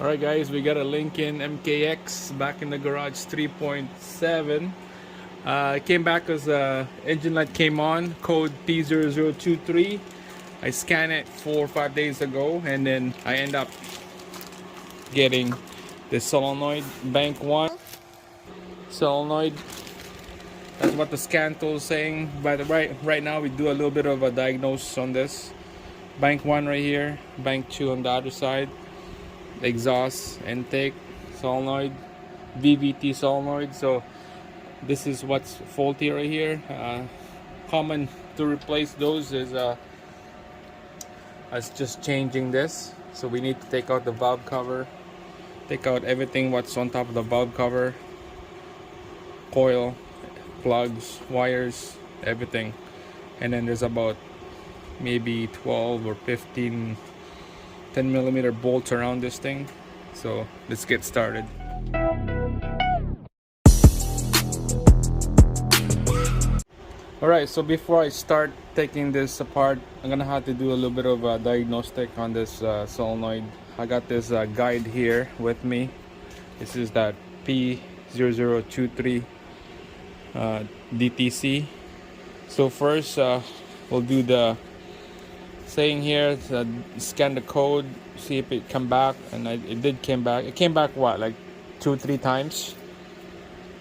Alright guys, we got a Lincoln MKX back in the garage 3.7. Came back as engine light came on, code P0023. I scanned it 4 or 5 days ago, and then I end up getting the Solenoid Bank 1 Solenoid. That's what the scan tool is saying. But right now we do a little bit of a diagnosis on this. Bank 1 right here, Bank 2 on the other side. Exhaust intake solenoid, Vvt solenoid. So this is what's faulty right here. Common to replace those is just changing this. So we need to take out the valve cover, take out everything what's on top of the valve cover, coil, plugs, wires, everything. And then there's about maybe 12 or 15 10mm bolts around this thing. So let's get started. Alright, so before I start taking this apart, I'm gonna have to do a little bit of a diagnostic on this solenoid. I got this guide here with me. This is that P0023 DTC. So first we'll do the saying here, scan the code, see if it come back, and it did came back. It came back what, like 2-3 times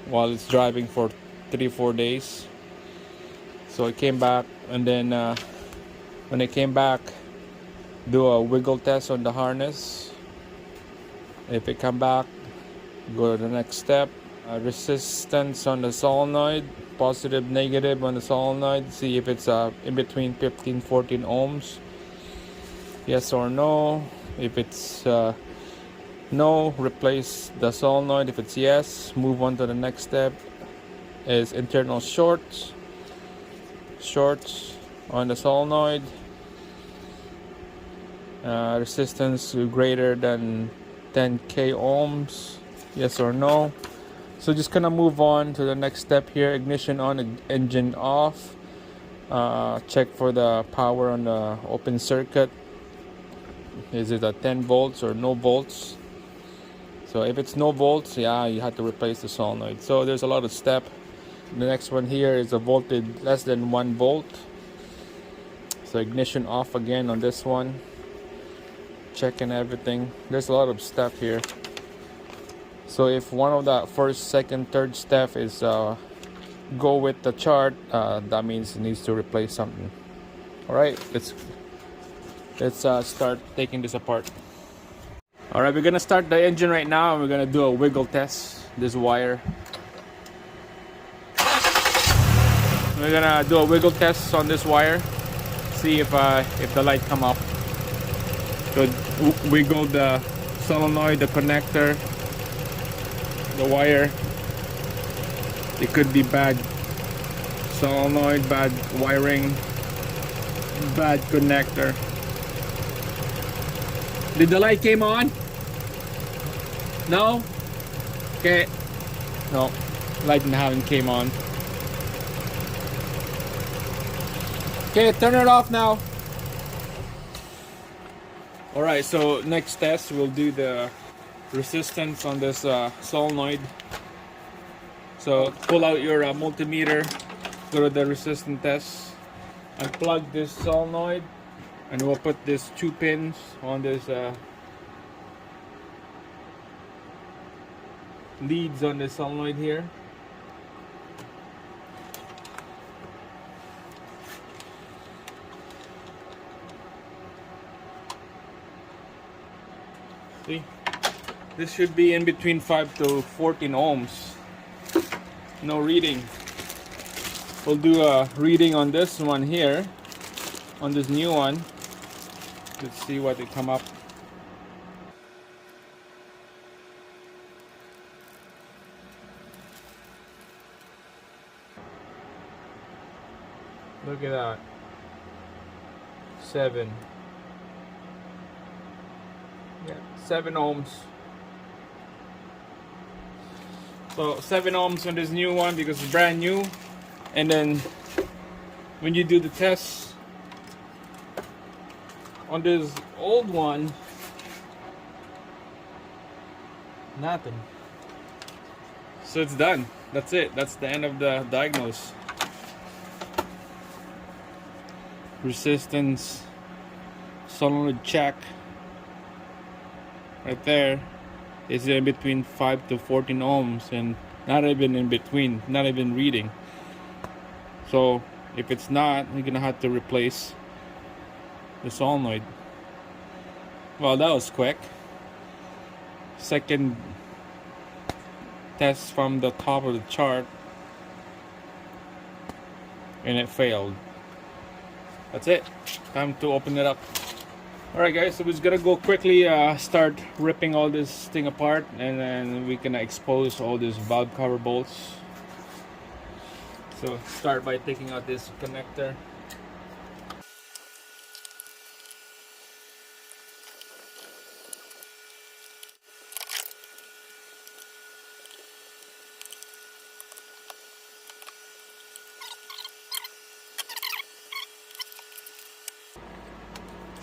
while it's driving for 3-4 days. So it came back, and then when it came back, do a wiggle test on the harness. If it come back, go to the next step. Resistance on the solenoid, positive, negative on the solenoid. See if it's in between 15-14 ohms. Yes or no. If it's no, replace the solenoid. If it's yes, move on to the next step. Is internal shorts on the solenoid. Resistance greater than 10k ohms. Yes or no. So just gonna move on to the next step here. Ignition on, engine off. Check for the power on the open circuit. Is it a 10 volts or no volts? So if it's no volts, yeah, you have to replace the solenoid. So there's a lot of step. The next one here is a voltage less than 1 volt. So ignition off again on this one. Checking everything. There's a lot of step here. So if one of the first, second, third step is go with the chart, that means it needs to replace something. All right, let's start taking this apart. All right, we're gonna start the engine right now, and we're gonna do a wiggle test. This wire. We're gonna do a wiggle test on this wire. See if the light come up. So wiggle the solenoid, the connector, the wire. It could be bad solenoid, bad wiring, bad connector. Did the light came on? No? Okay. No, light haven't came on. Okay, turn it off now. Alright, so next test we'll do the resistance on this solenoid. So pull out your multimeter, go to the resistance test, unplug this solenoid, and we'll put these 2 pins on this leads on the solenoid here. See? This should be in between 5 to 14 ohms. No reading. We'll do a reading on this one here, on this new one. Let's see what it come up. Look at that. 7. Yeah, 7 ohms. So 7 ohms on this new one because it's brand new. And then when you do the test on this old one, Nothing. So it's done. That's it. That's the end of the diagnose. Resistance solenoid check right there is in between 5 to 14 ohms, and not even in between, not even reading. So if it's not, you're gonna have to replace the solenoid. Well, that was quick. Second test from the top of the chart, and it failed. That's it. Time to open it up. Alright guys, so we're just gonna go quickly start ripping all this thing apart, and then we can expose all these valve cover bolts. So start by taking out this connector.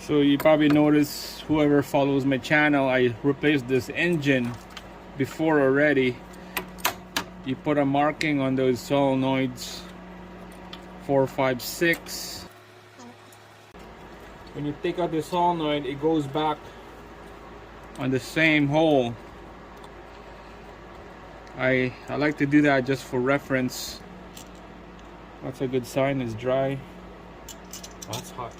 So you probably noticed, whoever follows my channel, I replaced this engine before already. You put a marking on those solenoids 4, 5, 6. When you take out the solenoid, it goes back on the same hole. I like to do that just for reference. That's a good sign. It's dry. Oh, it's hot.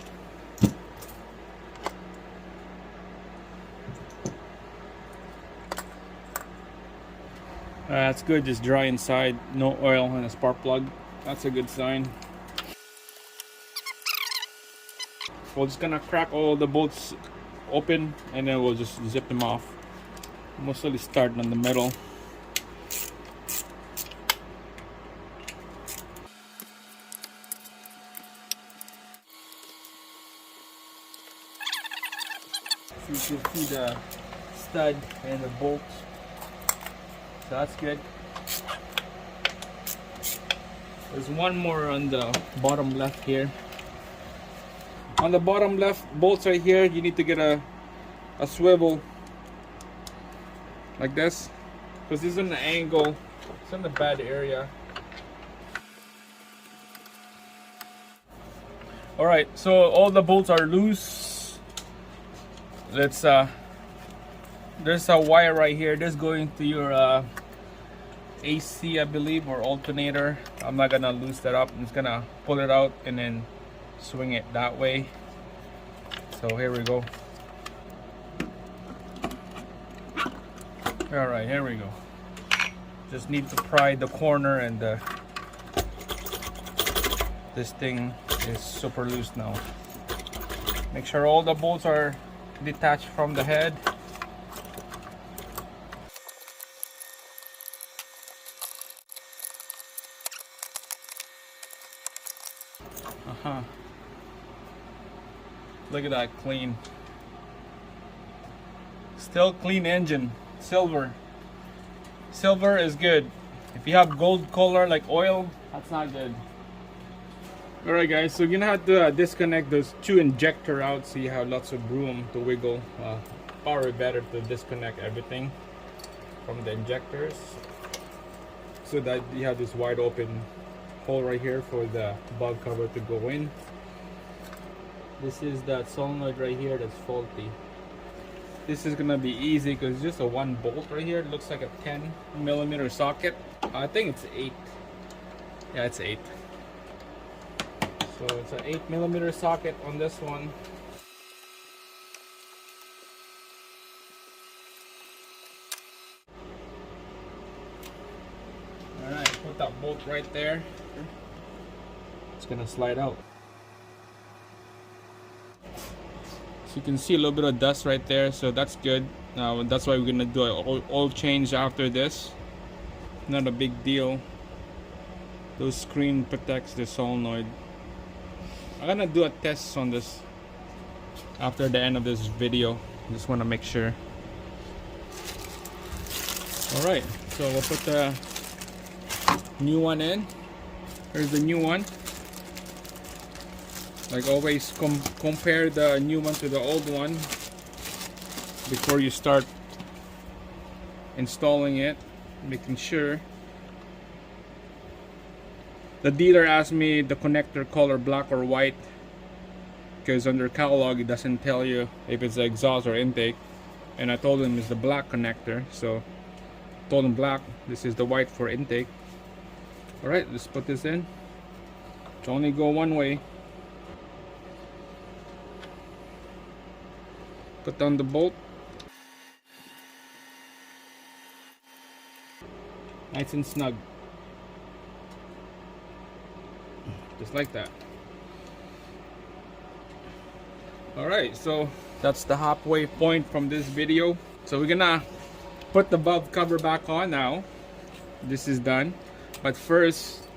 That's good, just dry inside, no oil in the spark plug. That's a good sign. We're just gonna crack all the bolts open, and then we'll just zip them off. Mostly starting in the middle. So you can see the stud and the bolts. So that's good. There's one more on the bottom left here. On the bottom left bolts right here, you need to get a swivel like this, because this is an angle. It's in the bad area. Alright, so all the bolts are loose. Let's there's a wire right here. This going to your AC, I believe, or alternator. I'm not gonna loose that up. I'm just gonna pull it out and then swing it that way. So here we go. All right, here we go. Just need to pry the corner, and this thing is super loose now. Make sure all the bolts are detached from the head. Look at that, clean. Still clean engine. Silver. Silver is good. If you have gold color like oil, that's not good. Alright guys, so you're gonna have to disconnect those 2 injector out, so you have lots of room to wiggle. Probably better to disconnect everything from the injectors, so that you have this wide open hole right here for the valve cover to go in. This is that solenoid right here that's faulty. This is gonna be easy because it's just a 1 bolt right here. It looks like a 10mm socket. I think it's 8. Yeah, it's 8. So it's an 8mm socket on this one. Alright, put that bolt right there. It's gonna slide out. So you can see a little bit of dust right there, so that's good. That's why we're gonna do an oil change after this. Not a big deal. Those screen protects the solenoid. I'm gonna do a test on this after the end of this video. Just want to make sure. Alright, so we'll put the new one in. Here's the new one. Like always, compare the new one to the old one before you start installing it, making sure. The dealer asked me the connector color black or white, because under catalog it doesn't tell you if it's the exhaust or intake, and I told him it's the black connector, so told him black. This is the white for intake. Alright, let's put this in. It's only go one way. Put down the bolt. Nice and snug. Just like that. Alright, so that's the halfway point from this video. So we're gonna put the valve cover back on now. This is done. But first,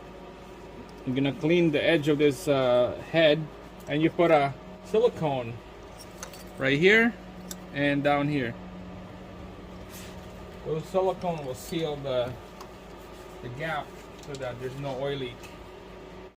I'm gonna clean the edge of this head, and you put a silicone right here and down here. Those silicone will seal the gap so that there's no oil leak.